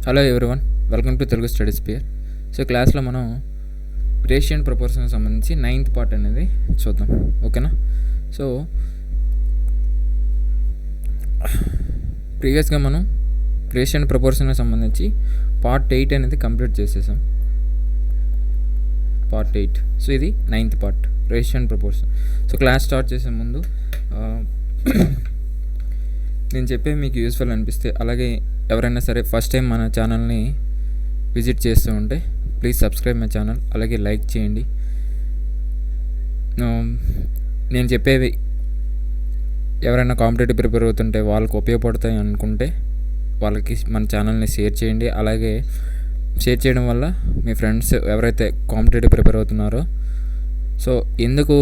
Hello everyone, welcome to Telugu studies పియర్. So క్లాస్లో మనం రేషియన్ ప్రపోర్షన్కి సంబంధించి 9th పార్ట్ అనేది చూద్దాం. ఓకేనా? సో ప్రీవియస్గా మనం రేషియన్ ప్రపోర్షన్కి సంబంధించి పార్ట్ 8 అనేది కంప్లీట్ చేసేసాం. పార్ట్ 8. సో ఇది 9th part, రేషియన్ proportion. So class start చేసే ముందు నేను చెప్పే మీకు యూస్ఫుల్ అనిపిస్తే, అలాగే ఎవరైనా సరే ఫస్ట్ టైం మన ఛానల్ని విజిట్ చేస్తూ ఉంటే ప్లీజ్ సబ్స్క్రైబ్ మై ఛానల్, అలాగే లైక్ చేయండి. నేను చెప్పేవి ఎవరైనా కాంపిటేటివ్ ప్రిపేర్ అవుతుంటే వాళ్ళకి ఉపయోగపడతాయి అనుకుంటే వాళ్ళకి మన ఛానల్ని షేర్ చేయండి. అలాగే షేర్ చేయడం వల్ల మీ ఫ్రెండ్స్ ఎవరైతే కాంపిటేటివ్ ప్రిపేర్ అవుతున్నారో, సో ఎందుకు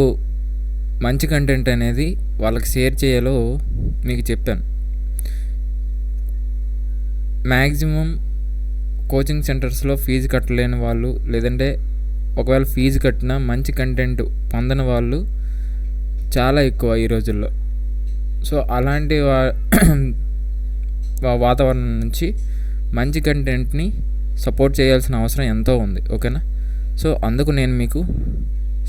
మంచి కంటెంట్ అనేది వాళ్ళకి షేర్ చేయాలో మీకు చెప్పాను. మ్యాక్సిమం కోచింగ్ సెంటర్స్లో ఫీజు కట్టలేని వాళ్ళు, లేదంటే ఒకవేళ ఫీజు కట్టినా మంచి కంటెంట్ పొందని వాళ్ళు చాలా ఎక్కువ ఈ రోజుల్లో. సో అలాంటి వాతావరణం నుంచి మంచి కంటెంట్ని సపోర్ట్ చేయాల్సిన అవసరం ఎంతో ఉంది. ఓకేనా? సో అందుకు నేను మీకు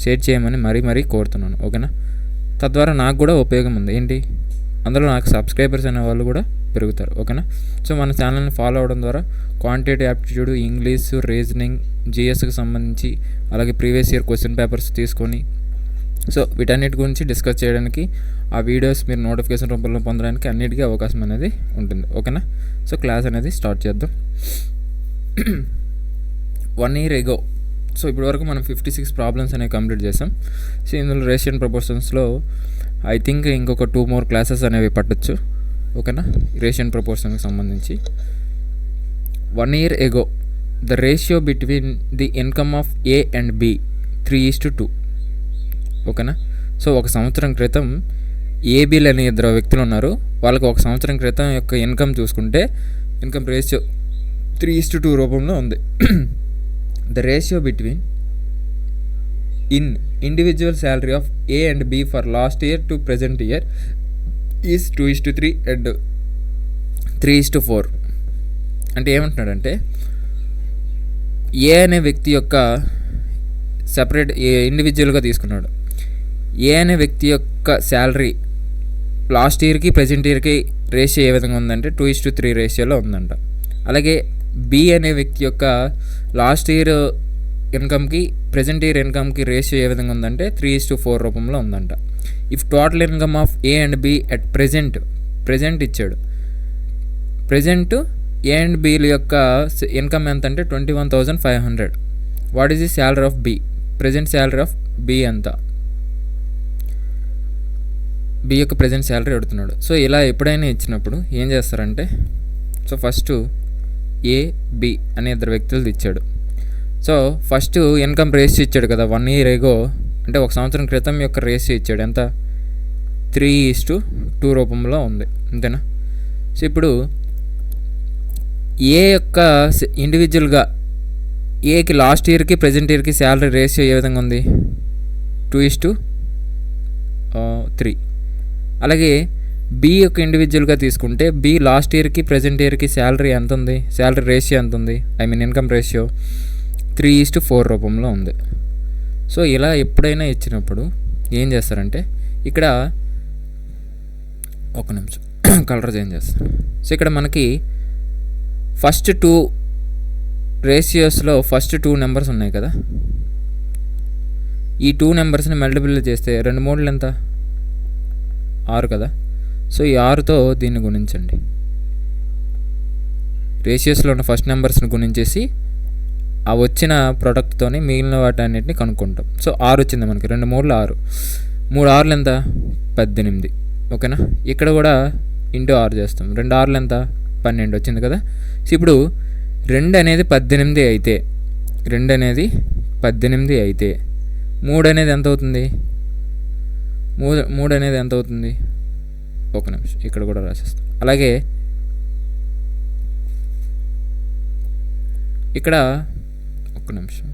షేర్ చేయమని మరీ కోరుతున్నాను. ఓకేనా? తద్వారా నాకు కూడా ఉపయోగం ఉంది. ఏంటి, అందులో నాకు సబ్స్క్రైబర్స్ అనే వాళ్ళు కూడా పెరుగుతారు. ఓకేనా? సో మన ఛానల్ని ఫాలో అవ్వడం ద్వారా క్వాంటిటేటివ్ యాప్టిట్యూడ్, ఇంగ్లీషు, రీజనింగ్, జిఎస్కి సంబంధించి, అలాగే ప్రీవియస్ ఇయర్ క్వశ్చన్ పేపర్స్ తీసుకొని, సో వీటన్నిటి గురించి డిస్కస్ చేయడానికి, ఆ వీడియోస్ మీరు నోటిఫికేషన్ రూపంలో పొందడానికి అన్నిటికీ అవకాశం అనేది ఉంటుంది. ఓకేనా? సో క్లాస్ అనేది స్టార్ట్ చేద్దాం. 1 year ago, సో ఇప్పటివరకు మనం 56 ప్రాబ్లమ్స్ అనేవి కంప్లీట్ చేసాం. సో ఇందులో రేషియన్ ప్రపోర్షన్స్లో ఐ థింక్ ఇంకొక 2 more క్లాసెస్ అనేవి పట్టచ్చు. ఓకేనా? రేషియన్ ప్రపోర్షన్కి సంబంధించి 1 year ago the ratio between the income of A and B 3:2. ఓకేనా? సో ఒక సంవత్సరం క్రితం ఏబీలు అనే 2 వ్యక్తులు ఉన్నారు. వాళ్ళకి ఒక సంవత్సరం క్రితం యొక్క ఇన్కమ్ చూసుకుంటే ఇన్కమ్ రేషియో 3:2 రూపంలో ఉంది. The ratio between individual salary of A and B for last year to present year is 2:3 and 3:4. అంటే ఏమంటున్నాడంటే, ఏ అనే వ్యక్తి యొక్క సపరేట్ ఇండివిజువల్గా తీసుకున్నాడు. ఏ అనే వ్యక్తి యొక్క శాలరీ లాస్ట్ ఇయర్కి ప్రజెంట్ ఇయర్కి రేషియో ఏ విధంగా ఉందంటే 2:3 రేషియోలో ఉందంట. అలాగే బి అనే వ్యక్తి యొక్క లాస్ట్ ఇయర్ ఇన్కమ్కి ప్రజెంట్ ఇయర్ ఇన్కమ్కి రేషియో ఏ విధంగా ఉందంటే 3:4 రూపంలో ఉందంట. If total income of A and b at present ఇచ్చాడు. ప్రజెంట్ ఏ అండ్ బిల యొక్క ఇన్కమ్ ఎంత అంటే 21,500. What is the salary of b? Present salary of B ఎంత? బి యొక్క ప్రజెంట్ శాలరీ అడుగుతున్నాడు. సో ఇలా ఎప్పుడైనా ఇచ్చినప్పుడు ఏం చేస్తారంటే, సో ఫస్ట్ ఏ బి అనే 2 వ్యక్తులు ఇచ్చాడు. సో ఫస్ట్ ఇన్కమ్ రేషియో ఇచ్చాడు కదా 1 year ago, అంటే ఒక సంవత్సరం క్రితం యొక్క రేషియో ఇచ్చాడు. ఎంత? 3:2 రూపంలో ఉంది. అంతేనా? సో ఇప్పుడు ఏ యొక్క ఇండివిజువల్గా ఏకి లాస్ట్ ఇయర్కి ప్రజెంట్ ఇయర్కి శాలరీ రేషియో ఏ విధంగా ఉంది? 2:3. అలాగే బి యొక్క ఇండివిజువల్గా తీసుకుంటే బి లాస్ట్ ఇయర్కి ప్రజెంట్ ఇయర్కి శాలరీ ఎంత ఉంది? శాలరీ రేషియో ఎంత ఉంది? ఇన్కమ్ రేషియో 3:4 రూపంలో ఉంది. సో ఇలా ఎప్పుడైనా ఇచ్చినప్పుడు ఏం చేస్తారంటే, ఇక్కడ ఒక నిమిషం కలర్ చేంజ్ చేస్తాను. సో ఇక్కడ మనకి ఫస్ట్ 2 రేషియోస్లో ఫస్ట్ 2 నెంబర్స్ ఉన్నాయి కదా. ఈ 2 నెంబర్స్ని మల్టిపుల్ చేస్తే 2 3 ఎంత? 6 కదా. సో ఈ 6తో దీన్ని గుణించండి. రేషియోస్లో ఉన్న ఫస్ట్ నెంబర్స్ని గుణించేసి ఆ వచ్చిన ప్రోడక్ట్తోని మిగిలిన వాటన్నిటిని కనుక్కుంటాం. సో 6 వచ్చింది మనకి. 2 3 6. 3 6 ఎంత? 18. ఓకేనా? ఇక్కడ కూడా ఇంటూ 6 చేస్తాం. 2 6 ఎంత? 12 వచ్చింది కదా. సో ఇప్పుడు 2 అనేది 18 అయితే, 2 అనేది 18 అయితే 3 అనేది ఎంత అవుతుంది? 3 అనేది ఎంత అవుతుంది? ఒక నిమిషం ఇక్కడ కూడా రాసేస్తాం. అలాగే ఇక్కడ ఒక్క నిమిషం,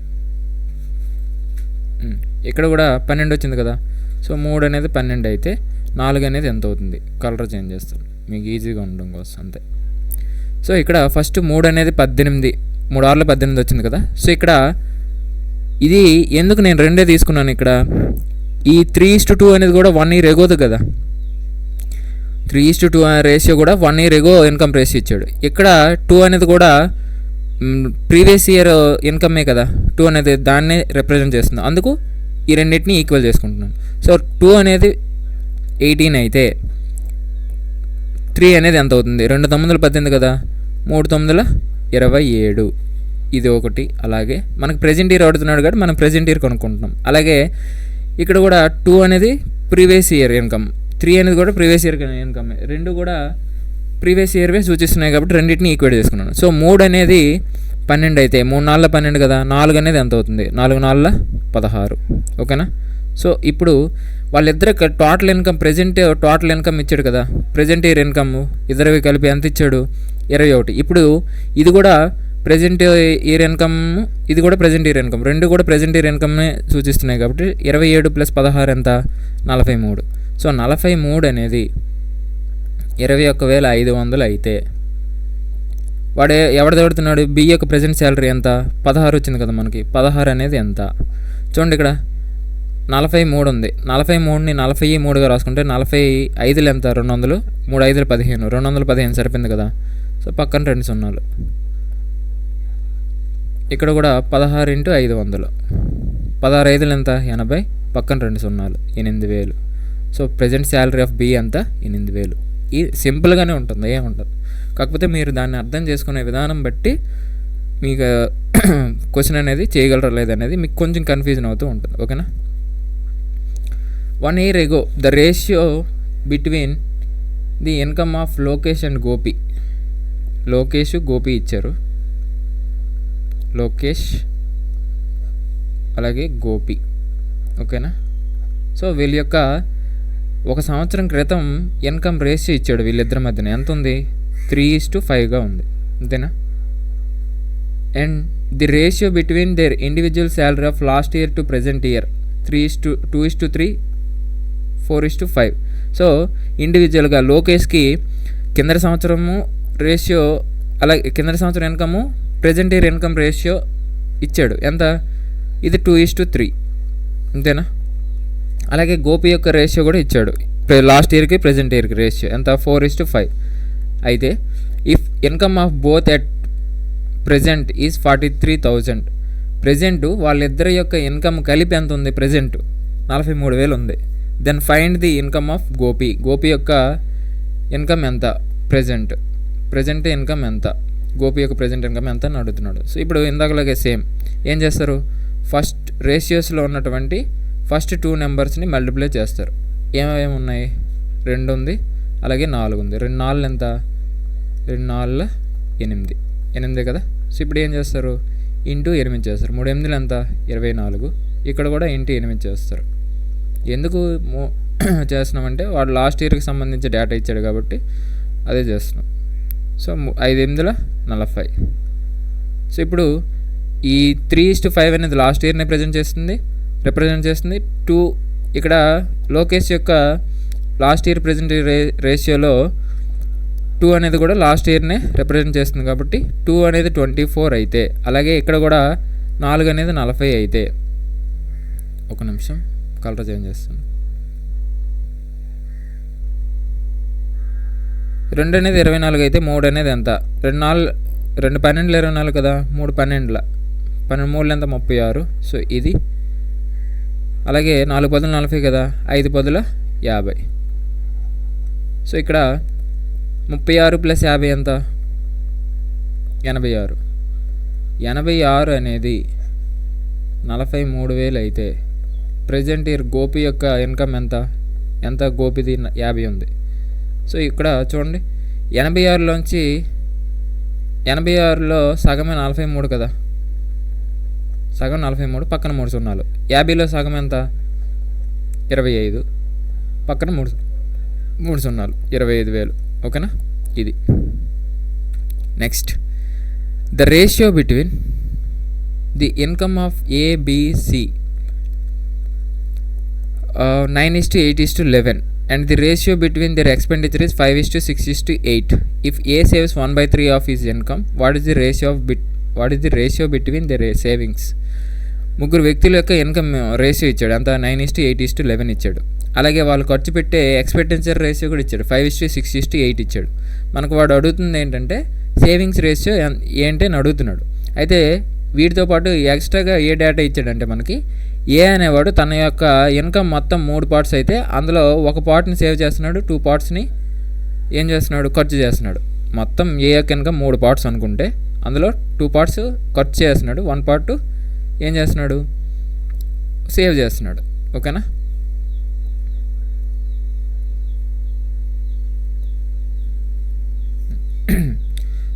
ఇక్కడ కూడా 12 వచ్చింది కదా. సో 3 అనేది 12 అయితే 4 అనేది ఎంత అవుతుంది? కలర్ చేంజ్ చేస్తాను మీకు ఈజీగా ఉండడం కోసం అంతే. సో ఇక్కడ ఫస్ట్ 3 అనేది 18, 3 ఆరులో 18 వచ్చింది కదా. సో ఇక్కడ ఇది ఎందుకు నేను 2 తీసుకున్నాను ఇక్కడ, ఈ 3:2 అనేది కూడా 1 year ఎగోదు కదా. 3:2 రేషియో కూడా 1 year ఎగో ఇన్కమ్ రేషియో ఇచ్చాడు. ఇక్కడ 2 అనేది కూడా ప్రీవియస్ ఇయర్ ఇన్కమే కదా. 2 అనేది దాన్నే రిప్రజెంట్ చేస్తుంది. అందుకు ఈ రెండింటిని ఈక్వల్ చేసుకుంటున్నాను. సో 2 అనేది 18 అయితే 3 అనేది ఎంత అవుతుంది, 2 9 18 కదా, 3 9 27. ఇది ఒకటి. అలాగే మనకు ప్రెజెంట్ ఇయర్ అడుగుతున్నాడు కాబట్టి మనం ప్రెజెంట్ ఇయర్ కొనుక్కుంటున్నాం. అలాగే ఇక్కడ కూడా 2 అనేది ప్రీవియస్ ఇయర్ ఇన్కమ్, 3 అనేది కూడా ప్రీవియస్ ఇయర్ ఇన్కమ్, రెండు కూడా ప్రీవియస్ ఇయర్వే సూచిస్తున్నాయి కాబట్టి రెండింటిని ఈక్వేట్ చేసుకున్నాను. సో 3 అనేది 12 అయితే 3 4 12 కదా, 4 అనేది ఎంత అవుతుంది, 4 4 16. ఓకేనా. సో ఇప్పుడు వాళ్ళిద్దరు టోటల్ ఇన్కమ్, టోటల్ ఇన్కమ్ ఇచ్చాడు కదా, ప్రెజెంట్ ఇయర్ ఇన్కమ్ ఇద్దరివి కలిపి ఎంత ఇచ్చాడు, 21. ఇప్పుడు ఇది కూడా ప్రెజెంట్ ఇయర్ ఇన్కమ్, ఇది కూడా ప్రెజెంట్ ఇయర్ ఇన్కమ్, రెండు కూడా ప్రెజెంట్ ఇయర్ ఇన్కమ్నే సూచిస్తున్నాయి కాబట్టి 27 + 16 ఎంత, 43. సో 43 అనేది 21,500 అయితే వాడు ఎవడు దొరుకుతున్నాడు, బి యొక్క ప్రెజెంట్ శాలరీ ఎంత, 16 వచ్చింది కదా మనకి. 16 అనేది ఎంత చూడండి, ఇక్కడ 43 ఉంది. 43ని 43గా రాసుకుంటే 45 ఎంత, 200, 3 5 15, 215 సరిపోయింది కదా. సో పక్కన 2 సున్నాలు. ఇక్కడ కూడా 16 × 500, 16 5 ఎంత, 80, పక్కన 2 సున్నాలు, 8,000. So present salary of B ఎంత, 8,000. ఇది సింపుల్గానే ఉంటుంది, ఏముంటుంది. కాకపోతే మీరు దాన్ని అర్థం చేసుకునే విధానం బట్టి మీకు క్వశ్చన్ అనేది చేయగలరా లేదనేది మీకు కొంచెం కన్ఫ్యూజన్ అవుతూ ఉంటుంది. ఓకేనా. 1 year ago the ratio between the income of Lokesh and Gopi. Lokesh Gopi ఇచ్చారు, లోకేష్ అలాగే గోపి. ఓకేనా. సో వీళ్ళ యొక్క 1 సంవత్సరం క్రితం ఇన్కమ్ రేషియో ఇచ్చాడు. వీళ్ళిద్దరి మధ్యన ఎంత ఉంది, 3:5గా ఉంది. అంతేనా. And the ratio between there individual salary of last year to present year 2:3, 4:5. So ఇండివిజువల్గా లోకేష్కి కింద సంవత్సరము రేషియో, అలాగే కింద సంవత్సరం income present year income ratio ఇచ్చాడు. ఎంత, ఇది 2:3. అంతేనా. అలాగే గోపి యొక్క రేషియో కూడా ఇచ్చాడు, లాస్ట్ ఇయర్కి ప్రెజెంట్ ఇయర్కి రేషియో ఎంత, 4:5. అయితే if income of both at present is 43,000. Present వాళ్ళిద్దరి యొక్క ఇన్కమ్ కలిపి ఎంత ఉంది, ప్రెజెంట్ 43,000 ఉంది. Then find the income of Gopi. Gopi యొక్క ఇన్కమ్ ఎంత, ప్రెజెంట్ ఇన్కమ్ ఎంత, గోపి యొక్క ప్రెజెంట్ ఇన్కమ్ ఎంత అని అడుగుతున్నాడు. సో ఇప్పుడు ఇందాకలాగే సేమ్ ఏం చేస్తారు, ఫస్ట్ రేషియోస్లో ఉన్నటువంటి ఫస్ట్ 2 నెంబర్స్ని మల్టిప్లై చేస్తారు. ఏమేమి ఉన్నాయి, 2 ఉంది, అలాగే 4 ఉంది. 2 4 ఎంత, 2 4 8, 8 కదా. సో ఇప్పుడు ఏం చేస్తారు, ఇంటూ 8 చేస్తారు. 3 8 ఎంత, 24. ఇక్కడ కూడా ఇంటూ 8 చేస్తారు. ఎందుకు చేస్తున్నామంటే వాడు లాస్ట్ ఇయర్కి సంబంధించి డేటా ఇచ్చాడు కాబట్టి అదే చేస్తున్నాం. సో 5 8 40. సో ఇప్పుడు ఈ 3:5 అనేది లాస్ట్ ఇయర్ని రిప్రజెంట్ చేస్తుంది. 2 ఇక్కడ లోకేష్ యొక్క లాస్ట్ ఇయర్ ప్రెజెంట్ రేషియోలో 2 అనేది కూడా లాస్ట్ ఇయర్నే రిప్రజెంట్ చేస్తుంది కాబట్టి 2 అనేది 24 అయితే, అలాగే ఇక్కడ కూడా 4 అనేది 40 అయితే, ఒక నిమిషం కలర్ చేంజ్ చేస్తాను. 2 అనేది 24 అయితే 3 అనేది ఎంత, 2 12 24 కదా, 3 12 3 ఎంత, 36. సో ఇది అలాగే 4 10 40 కదా, 5 10 50. సో ఇక్కడ 36 + 50 ఎంత, 86. 86 అనేది 43,000 అయితే ప్రెజెంట్ ఇయర్ గోపి యొక్క ఇన్కమ్ ఎంత గోపిది 50 ఉంది. సో ఇక్కడ చూడండి 86లోంచి 86లో సగమే 43 కదా, సగం 43, పక్కన 3 సున్నాలు. 50లో సగం ఎంత, 25, పక్కన 3 సున్నాలు, 25,000. ఓకేనా. ఇది next, the ratio between the income of ABC 9:8:11 and the ratio between their expenditure is 5:6:8. If A saves 1/3 of his income, what is the ratio between their savings? ముగ్గురు వ్యక్తుల యొక్క ఇన్కమ్ రేషియో ఇచ్చాడు, అంత 9:8:11 ఇచ్చాడు. అలాగే వాళ్ళు ఖర్చు పెట్టే ఎక్స్పెండిచర్ రేషియో కూడా ఇచ్చాడు, 5:6:8 ఇచ్చాడు. మనకు వాడు అడుగుతుంది ఏంటంటే సేవింగ్స్ రేషియో ఏంటి అని అడుగుతున్నాడు. అయితే వీటితో పాటు ఎక్స్ట్రాగా ఏ డేటా ఇచ్చాడంటే మనకి ఏ అనేవాడు తన యొక్క ఇన్కమ్ మొత్తం 3 పార్ట్స్ అయితే అందులో ఒక పార్ట్ని సేవ్ చేస్తున్నాడు, 2 పార్ట్స్ని ఏం చేస్తున్నాడు, ఖర్చు చేస్తున్నాడు. మొత్తం ఏ యొక్క ఇన్కమ్ 3 పార్ట్స్ అనుకుంటే అందులో 2 పార్ట్స్ ఖర్చు చేస్తున్నాడు, 1 పార్ట్ ఏం చేస్తున్నాడు, సేవ్ చేస్తున్నాడు. ఓకేనా?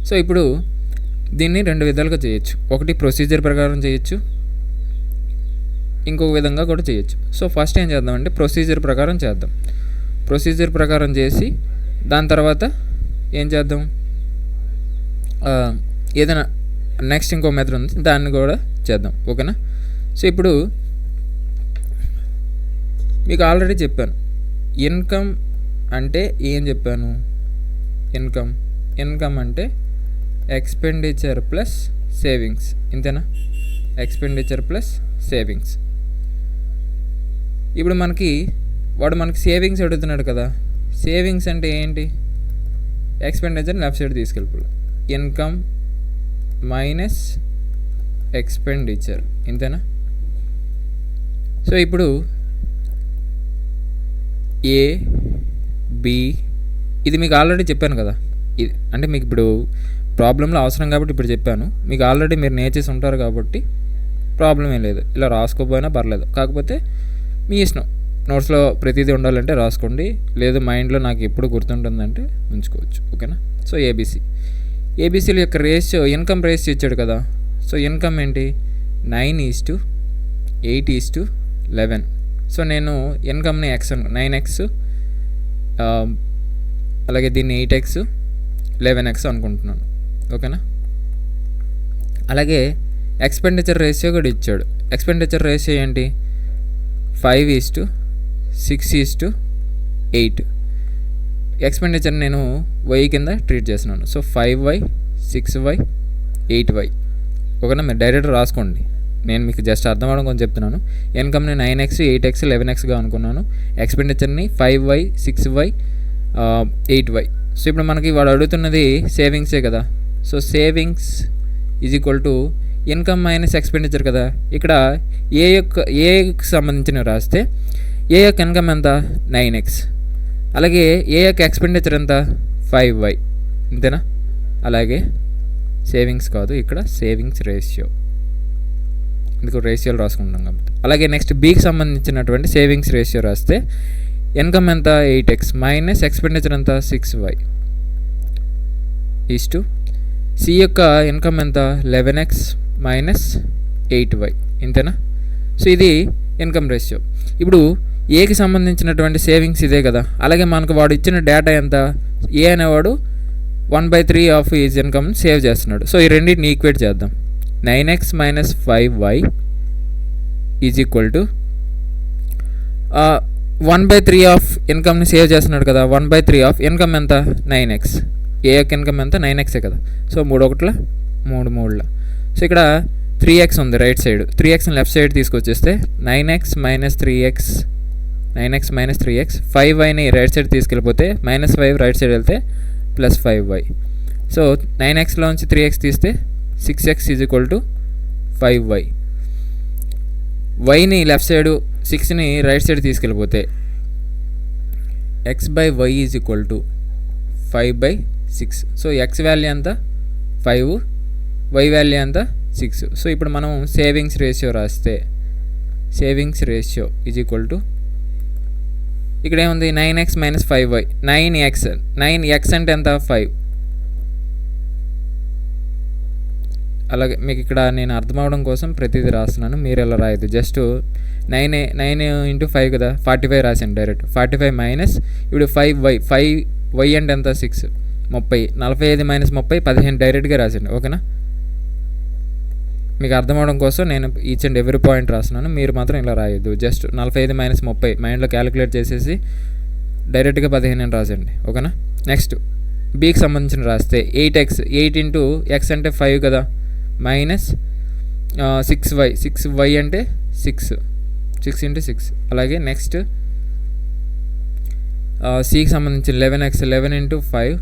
సో ఇప్పుడు దీన్ని 2 విధాలుగా చేయొచ్చు. ఒకటి ప్రొసీజర్ ప్రకారం చేయొచ్చు, ఇంకొక విధంగా కూడా చేయొచ్చు. సో ఫస్ట్ ఏం చేద్దామంటే ప్రొసీజర్ ప్రకారం చేద్దాం. ప్రొసీజర్ ప్రకారం చేసి దాని తర్వాత ఏం చేద్దాం, ఏదైనా నెక్స్ట్ ఇంకో మెథడ్ ఉంది దాన్ని కూడా చేద్దాం. ఓకేనా? సో ఇప్పుడు మీకు ఆల్రెడీ చెప్పాను ఇన్కమ్ అంటే ఏం చెప్పాను, ఇన్కమ్ అంటే ఎక్స్పెండిచర్ ప్లస్ సేవింగ్స్, ఇంతేనా? Expenditure plus savings. ఇప్పుడు వాడు మనకి సేవింగ్స్ అడుగుతున్నాడు కదా, సేవింగ్స్ అంటే ఏంటి, ఎక్స్పెండిచర్ లెఫ్ట్ సైడ్ తీసుకెళ్ళిపోవాలి, ఇన్కమ్ మైనస్ ఎక్స్పెండిచర్, ఇంతేనా? సో ఇప్పుడు ఏ బి, ఇది మీకు ఆల్రెడీ చెప్పాను కదా, ఇది అంటే మీకు ఇప్పుడు ప్రాబ్లంలో అవసరం కాబట్టి ఇప్పుడు చెప్పాను. మీకు ఆల్రెడీ మీరు నేర్చేసి ఉంటారు కాబట్టి ప్రాబ్లం ఏం లేదు, ఇలా రాసుకోపోయినా పర్లేదు. కాకపోతే మీ ఇష్టం, నోట్స్లో ప్రతిదీ ఉండాలంటే రాసుకోండి, లేదు మైండ్లో నాకు ఎప్పుడు గుర్తుంటుందంటే ఉంచుకోవచ్చు. ఓకేనా? సో ఏబీసీల యొక్క రేషియో, ఇన్కమ్ రేషియో ఇచ్చాడు కదా. సో ఇన్కమ్ ఏంటి, 9:8:11. సో నేను ఇన్కమ్ని ఎక్స్ 9x, అలాగే దీన్ని 8x 11x అనుకుంటున్నాను. ఓకేనా? అలాగే ఎక్స్పెండిచర్ రేషియో కూడా ఇచ్చాడు. ఎక్స్పెండిచర్ రేషియో ఏంటి, 5:6:8. ఎక్స్పెండిచర్ నేను y కింద ట్రీట్ చేస్తున్నాను. So 5y 6y 8y. ఓకేనా? మీరు డైరెక్ట్ రాసుకోండి, నేను మీకు జస్ట్ అర్థం అవడం కొంచెం చెప్తున్నాను. ఇన్కమ్ని 9x 8x 11xగా అనుకున్నాను, ఎక్స్పెండిచర్ని 5y 6y 8y. సో ఇప్పుడు మనకి వాడు అడుగుతున్నది సేవింగ్సే కదా. So savings is equal to income minus expenditure కదా. ఇక్కడ ఏకి సంబంధించిన రాస్తే ఏ యొక్క ఇన్కమ్ ఎంత, 9x, అలాగే ఏ యొక్క ఎక్స్పెండిచర్ ఎంత, 5y, అంతేనా? అలాగే సేవింగ్స్ కాదు, ఇక్కడ సేవింగ్స్ రేషియో, ఇందుకు రేషియోలు రాసుకుంటాం కాబట్టి. అలాగే నెక్స్ట్ బీకి సంబంధించినటువంటి సేవింగ్స్ రేషియో రాస్తే ఇన్కమ్ ఎంత, 8x మైనస్ ఎక్స్పెండిచర్ ఎంత, 6y ఈజ్ టు సి యొక్క ఇన్కమ్ ఎంత, 11x మైనస్ 8y, ఇంతేనా? సో ఇది ఇన్కమ్ రేషియో. ఇప్పుడు ఏకి సంబంధించినటువంటి సేవింగ్స్ ఇదే కదా. అలాగే మనకు వాడు ఇచ్చిన డేటా ఎంత, ఏ అనేవాడు 1/3 ఆఫ్ ఈజ్ ఇన్కమ్ సేవ్ చేస్తున్నాడు. సో ఈ రెండింటిని ఈక్వేట్ చేద్దాం. 9x minus 5y is equal to 1/3 of ఇన్కమ్ని సేవ్ చేస్తున్నాడు కదా. 1/3 ఆఫ్ ఇన్కమ్ ఎంత, 9x. ఏ యొక్క ఇన్కమ్ ఎంత, 9xే కదా. సో 3 1 3 3. సో ఇక్కడ 3x ఉంది రైట్ సైడ్, 3xని లెఫ్ట్ సైడ్ తీసుకొచ్చేస్తే 9x మైనస్ 3x 5yని రైట్ సైడ్ తీసుకెళ్ళిపోతే -5 రైట్ సైడ్ వెళ్తే +5y. సో 9xలోంచి 3x తీస్తే 6x is equal to 5y. వైని లెఫ్ట్ సైడ్, 6ని రైట్ సైడ్ తీసుకెళ్ళిపోతే x/y is equal to 5/6. So x value ఎంత, 5, y వాల్యూ ఎంత, 6. సో ఇప్పుడు మనం సేవింగ్స్ రేషియో రాస్తే savings ratio is equal to ఇక్కడ ఏముంది, 9x మైనస్ 5y, 9x అంటే ఎంత, 5. అలాగే మీకు ఇక్కడ నేను అర్థం అవడం కోసం ప్రతిదీ రాస్తున్నాను, మీరు ఎలా రాయదు. జస్ట్ 9 × 5 కదా, 45 రాశాను డైరెక్ట్. 45 మైనస్ ఇప్పుడు 5y అంటే ఎంత, 6, 30. 45 మైనస్ 30 15 డైరెక్ట్గా రాశాను. ఓకేనా? మీకు అర్థం అవడం కోసం నేను ఈచ్ అండ్ ఎవ్రీ పాయింట్ రాస్తున్నాను, మీరు మాత్రం ఇలా రాయొద్దు. జస్ట్ 45 మైనస్ 30 మైండ్లో క్యాలిక్యులేట్ చేసేసి డైరెక్ట్గా 15 అని రాసండి, ఓకేనా. నెక్స్ట్ బీకి సంబంధించిన రాస్తే 8x, 8 ఇంటూ ఎక్స్ అంటే 5 కదా, మైనస్ 6y అంటే 6 ఇంటూ 6. అలాగే నెక్స్ట్ సికి సంబంధించిన 11x, 11 into 5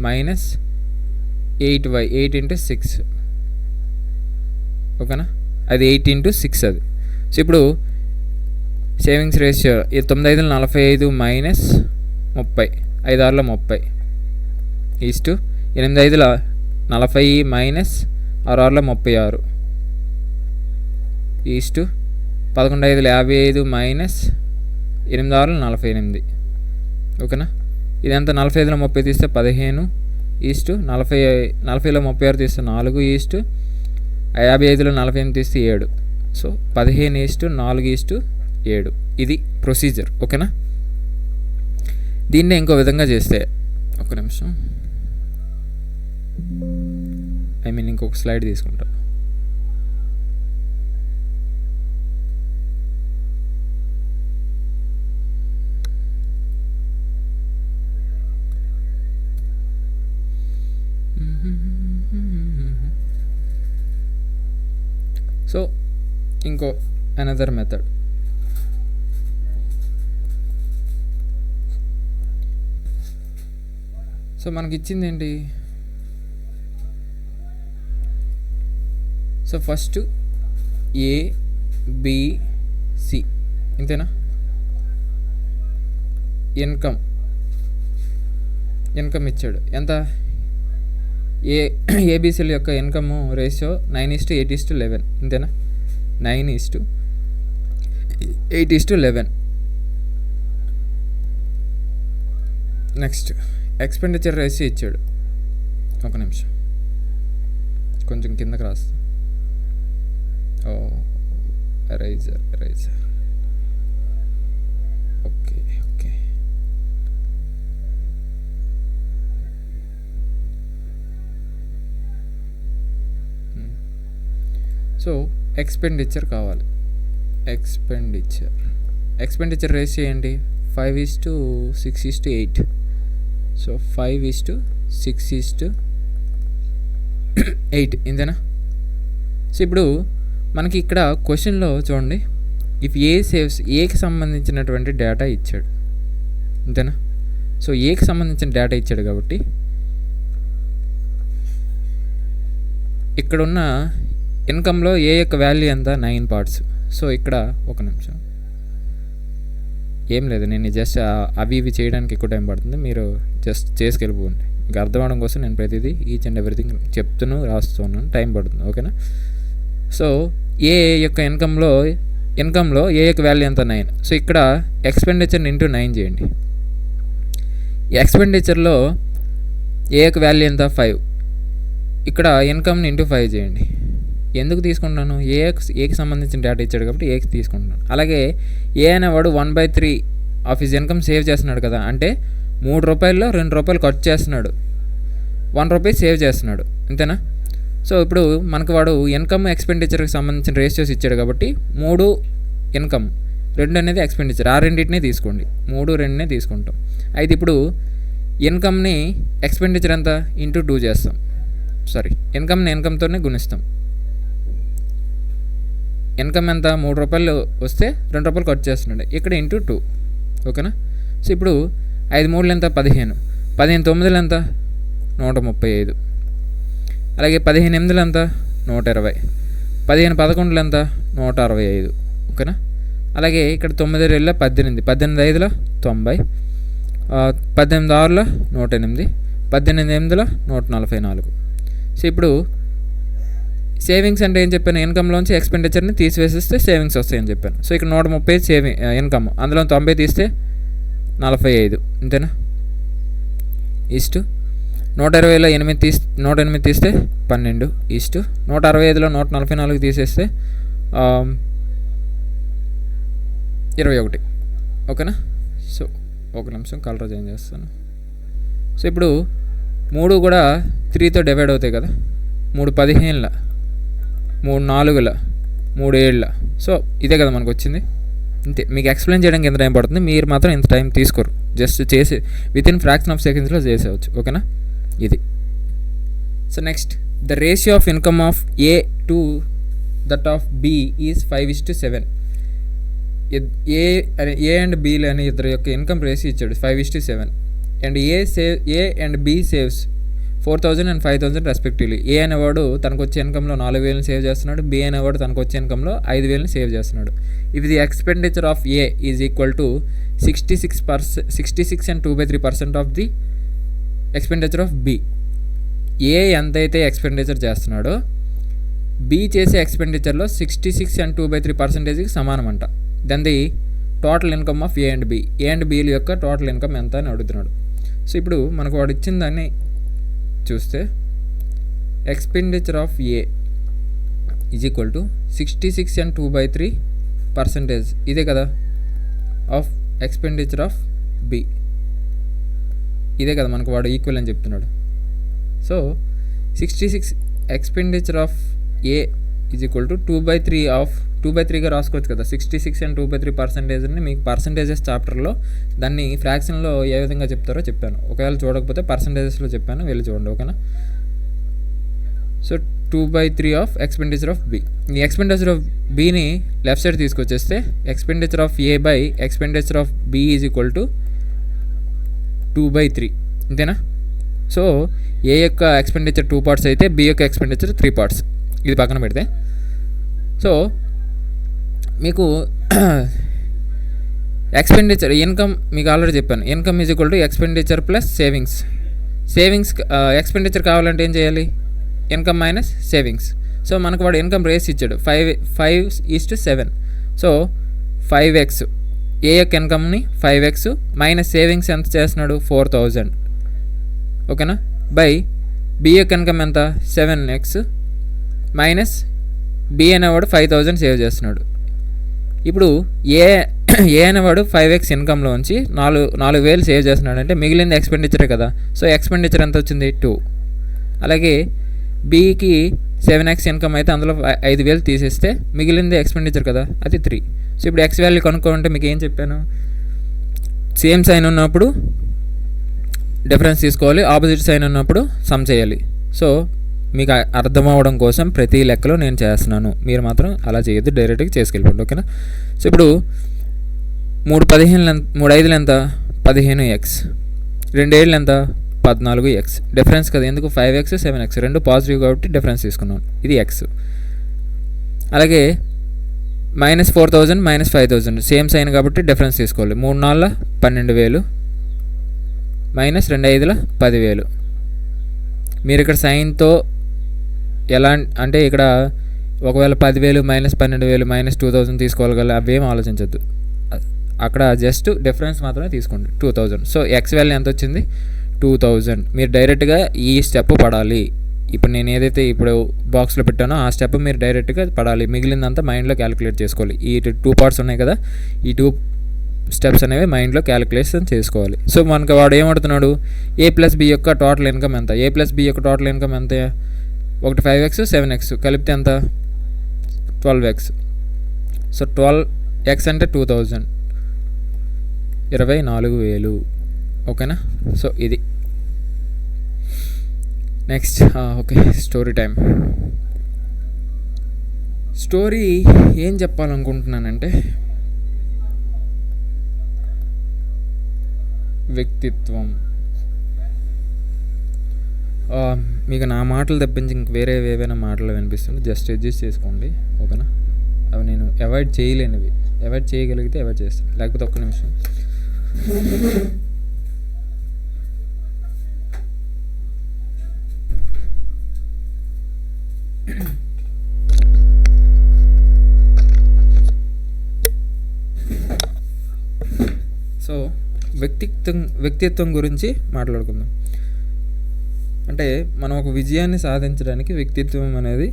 minus 8y, 8 into 6, ఓకేనా. అది 8 ఇంటూ 6 అది. సో ఇప్పుడు savings ratio 9 45 minus 30, 5 6 30 is to 8 5 40 minus 6 6 36 is to 11 5 55 minus 8 6 48, ఓకేనా. ఇదంతా 45లో 30 తీస్తే 15 ఈస్టు 40లో 36 తీస్తే 4 ఈస్టు 55లో 48 తీస్తే 7. సో 15:4:7 ఇది ప్రొసీజర్, ఓకేనా. దీన్ని ఇంకో విధంగా చేస్తే, ఒక నిమిషం, ఇంకొక స్లైడ్ తీసుకుంటా. సో ఇంకో అనదర్ మెథడ్. సో మనకి ఇచ్చింది ఏంటి? సో ఫస్ట్ ABC ఇంతేనా. ఇన్కమ్ ఇచ్చాడు ఎంత? ఏబిసిల యొక్క ఇన్కమ్ రేషియో 9:8:11 ఇంతేనా. 9:8:11. నెక్స్ట్ ఎక్స్పెండిచర్ రేషియో ఇచ్చాడు, ఒక నిమిషం కొంచెం కిందకి రాస్తా. Eraser okay. సో ఎక్స్పెండిచర్ కావాలి. ఎక్స్పెండిచర్ రేషియో ఏంటి? 5:6:8. సో 5:6:8 ఇంతేనా. సో ఇప్పుడు మనకి ఇక్కడ క్వశ్చన్లో చూడండి, ఇఫ్ ఏ సేవ్స్, ఏకి సంబంధించినటువంటి డేటా ఇచ్చాడు అంతేనా. సో ఏకి సంబంధించిన డేటా ఇచ్చాడు కాబట్టి ఇక్కడున్న ఇన్కంలో ఏ యొక్క వాల్యూ ఎంత? 9 పార్ట్స్. సో ఇక్కడ ఒక నిమిషం, ఏం లేదు, నేను జస్ట్ అవి చేయడానికి ఎక్కువ టైం పడుతుంది, మీరు జస్ట్ చేసుకెళ్ళిపోండి. ఇంకా అర్థం అవడం కోసం నేను ప్రతిదీ ఈచ్ అండ్ ఎవ్రీథింగ్ చెప్తూను రాస్తున్నాను, టైం పడుతుంది, ఓకేనా. సో ఏ యొక్క ఇన్కంలో ఏ యొక్క వాల్యూ ఎంత? 9. సో ఇక్కడ ఎక్స్పెండిచర్ని ఇంటూ 9 చేయండి. ఎక్స్పెండిచర్లో ఏ యొక్క వాల్యూ ఎంత? 5. ఇక్కడ ఇన్కమ్ని ఇంటూ 5 చేయండి. ఎందుకు తీసుకుంటున్నాను? ఏకి సంబంధించిన డేటా ఇచ్చాడు కాబట్టి ఏకి తీసుకుంటున్నాను. అలాగే ఏ అనేవాడు 1/3 ఆఫ్ హిజ్ ఇన్కమ్ సేవ్ చేస్తున్నాడు కదా, అంటే 3 రూపాయల్లో 2 రూపాయలు ఖర్చు చేస్తున్నాడు, 1 రూపాయి సేవ్ చేస్తున్నాడు అంతేనా. సో ఇప్పుడు మనకు వాడు ఇన్కమ్ ఎక్స్పెండిచర్కి సంబంధించిన రేషియోస్ ఇచ్చాడు కాబట్టి 3 ఇన్కమ్, 2 అనేది ఎక్స్పెండిచర్, ఆ రెండింటినే తీసుకోండి, 3 2నే తీసుకుంటాం. అయితే ఇప్పుడు ఇన్కమ్ని ఎక్స్పెండిచర్ ఎంత? ఇంటూ 2 చేస్తాం. ఇన్కమ్ని ఇన్కమ్తోనే గుణిస్తాం. ఇన్కమ్ ఎంత? 3 రూపాయలు వస్తే 2 రూపాయలు ఖర్చు చేస్తున్నాడు, ఇక్కడ ఇంటూ 2, ఓకేనా. సో ఇప్పుడు 5 3 ఎంత? 15. 15 9 ఎంత? 135. అలాగే 15 8 ఎంత? 120. 15 11 ఎంత? 165, ఓకేనా. అలాగే ఇక్కడ 9 2 18, 18 5 90, 18 6 108, 18 8 144. సో ఇప్పుడు సేవింగ్స్ అంటే ఏం చెప్పాను? ఇన్కమ్లోంచి ఎక్స్పెండిచర్ని తీసివేసేస్తే సేవింగ్స్ వస్తాయని చెప్పాను. సో ఇక్కడ 130 ఇన్కమ్, అందులో 90 తీస్తే 45 అంతేనా. ఈస్టు 120లో 108 తీస్తే 12 ఈస్టు 165లో 144 తీసేస్తే 21, ఓకేనా. సో ఒక నిమిషం కలర్ చేంజ్ చేస్తాను. సో ఇప్పుడు 3 కూడా 3తో డివైడ్ అవుతాయి కదా, 3 15, 3 4, 3 7. సో ఇదే కదా మనకు వచ్చింది. ఇంతే, మీకు ఎక్స్ప్లెయిన్ చేయడానికి ఎంత టైం పడుతుంది, మీరు మాత్రం ఇంత టైం తీసుకోరు. జస్ట్ చేసి వితిన్ ఫ్రాక్షన్ ఆఫ్ సెకండ్స్లో చేసేవచ్చు. ఓకేనా, ఇది. So next, the ratio of income of a to that of b is 5:7. A and b అనే ఇద్దరు యొక్క ఇన్కమ్ రేషియో ఇచ్చాడు 5:7. And a and b saves 4,000 and 5,000 respectively. A అనేవాడు తనకు వచ్చే ఇన్కంలో 4,000 సేవ్ చేస్తున్నాడు, బి అనేవాడు తనకు వచ్చే ఇన్కంలో 5,000 సేవ్ చేస్తున్నాడు. If the expenditure of a is equal to 66 and 2/3% of the expenditure of b. A ఎంతైతే ఎక్స్పెండిచర్ చేస్తున్నాడో బి చేసే ఎక్స్పెండిచర్లో 66 and 2/3%కి సమానం అంట. Then the total income of A and b. A and బిల యొక్క టోటల్ ఇన్కమ్ ఎంత అని అడుగుతున్నాడు. సో ఇప్పుడు మనకు వాడు ఇచ్చిన దాన్ని చూస్తే expenditure of a is equal to 66 and 2/3%, ఇదే కదా, ఆఫ్ ఎక్స్పెండిచర్ ఆఫ్ బి. ఇదే కదా మనకు వాడు ఈక్వల్ అని చెప్తున్నాడు. So 66 expenditure of a is equal to 2/3గా రాసుకోవచ్చు కదా. 66 and 2/3%ని మీకు పర్సంటేజెస్ చాప్టర్లో దాన్ని ఫ్రాక్షన్లో ఏ విధంగా చెప్తారో చెప్పాను. ఒకవేళ చూడకపోతే పర్సంటేజెస్లో చెప్పాను, వెళ్ళి చూడండి. ఓకేనా. So 2/3 of expenditure of b. ఈ ఎక్స్పెండిచర్ ఆఫ్ బిని లెఫ్ట్ సైడ్ తీసుకొచ్చేస్తే expenditure of a by expenditure of b is equal to 2/3. అంతేనా. సో ఏ యొక్క ఎక్స్పెండిచర్ 2 parts అయితే బి యొక్క ఎక్స్పెండిచర్ 3 parts. ఇది పక్కన పెడితే సో మీకు ఎక్స్పెండిచర్ ఇన్కమ్ మీకు ఆల్రెడీ చెప్పాను. Income is equal to expenditure plus savings. Expenditure కావాలంటే ఏం చేయాలి? Income minus savings. సో మనకు వాడు ఇన్కమ్ రేస్ ఇచ్చాడు 5:7. సో 5x ఏ యొక్క ఇన్కమ్ని 5x మైనస్ సేవింగ్స్ ఎంత చేస్తున్నాడు 4,000. ఓకేనా. బై బి యొక్క ఇన్కమ్ ఎంత 7x మైనస్ బి అనేవాడు 5,000 సేవ్ చేస్తున్నాడు. ఇప్పుడు ఏ అనేవాడు 5x ఇన్కంలో ఉంచి 4,000 సేవ్ చేస్తున్నాడు అంటే మిగిలింది ఎక్స్పెండిచరే కదా. సో ఎక్స్పెండిచర్ ఎంత వచ్చింది 2. అలాగే బికి 7x ఇన్కమ్ అయితే అందులో 5,000 తీసేస్తే మిగిలింది ఎక్స్పెండిచర్ కదా, అది 3. సో ఇప్పుడు ఎక్స్ వాల్యూ కనుక్కోమంటే మీకు ఏం చెప్పాను? సేమ్ సైన్ ఉన్నప్పుడు డిఫరెన్స్ తీసుకోవాలి, ఆపోజిట్ సైన్ ఉన్నప్పుడు సమ్ చేయాలి. సో మీకు అర్థం అవ్వడం కోసం ప్రతి లెక్కలో నేను చేస్తున్నాను, మీరు మాత్రం అలా చేయొద్దు, డైరెక్ట్గా చేసుకెళ్ళిపోండి. ఓకేనా. సో ఇప్పుడు 3 5 ఎంత 15x, 2 7 ఎంత 14x. డిఫరెన్స్ కదా, ఎందుకు 5x 7x రెండు పాజిటివ్ కాబట్టి డిఫరెన్స్ తీసుకున్నాను, ఇది x. అలాగే -4,000 -5,000 సేమ్ సైన్ కాబట్టి డిఫరెన్స్ తీసుకోవాలి. 3 4 12,000 మైనస్ 2 5 10,000. మీరు ఇక్కడ సైన్తో ఎలా అంటే ఇక్కడ ఒకవేళ 10,000 -12,000 -2,000 తీసుకోవాలి కదా, అవేం ఆలోచించద్దు. అక్కడ జస్ట్ డిఫరెన్స్ మాత్రమే తీసుకోండి 2,000. సో ఎక్స్ వాల్యూ ఎంత వచ్చింది 2,000. మీరు డైరెక్ట్గా ఈ స్టెప్ పడాలి. ఇప్పుడు నేను ఏదైతే ఇప్పుడు బాక్స్లో పెట్టానో ఆ స్టెప్ మీరు డైరెక్ట్గా పడాలి, మిగిలిందంతా మైండ్లో క్యాలిక్యులేట్ చేసుకోవాలి. ఈ 2 parts ఉన్నాయి కదా, ఈ 2 స్టెప్స్ అనేవి మైండ్లో క్యాలిక్యులేషన్ చేసుకోవాలి. సో మనకు వాడు ఏమడుతున్నాడు, ఏ ప్లస్ బి యొక్క టోటల్ ఇన్కమ్ ఎంత? ఏ ప్లస్ బి యొక్క టోటల్ ఇన్కమ్ ఎంత? ఒకటి 5x 7x కలిపితే ఎంత 12x. సో 12x అంటే 2,000 24,000. ఓకేనా. సో ఇది next. Okay, story time. Story ఏం చెప్పాలనుకుంటున్నానంటే వ్యక్తిత్వం. మీకు నా మాటలు తప్పించి ఇంక వేరే ఏవైనా మాటలు వినిపిస్తుంది, జస్ట్ అడ్జస్ట్ చేసుకోండి. ఓకేనా. అవి నేను అవాయిడ్ చేయలేనివి, అవాయిడ్ చేయగలిగితే అవాయిడ్ చేస్తాను, లేకపోతే ఒక్క నిమిషం. సో వ్యక్తిత్వం గురించి మాట్లాడుకుందాం. అంటే మనం ఒక విజయాన్ని సాధించడానికి వ్యక్తిత్వం అనేది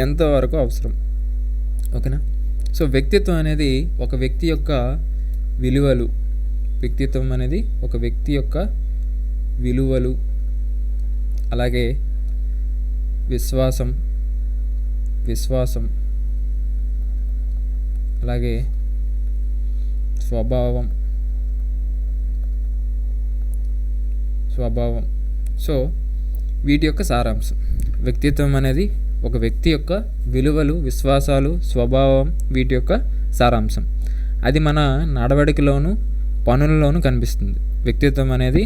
ఎంతవరకు అవసరం. ఓకేనా. సో వ్యక్తిత్వం అనేది ఒక వ్యక్తి యొక్క విలువలు, వ్యక్తిత్వం అనేది ఒక వ్యక్తి యొక్క విలువలు, అలాగే విశ్వాసం, అలాగే స్వభావం, స్వభావం. సో వీటి యొక్క సారాంశం. వ్యక్తిత్వం అనేది ఒక వ్యక్తి యొక్క విలువలు, విశ్వాసాలు, స్వభావం, వీటి యొక్క సారాంశం. అది మన నడవడికలోను పనుల్లోనూ కనిపిస్తుంది. వ్యక్తిత్వం అనేది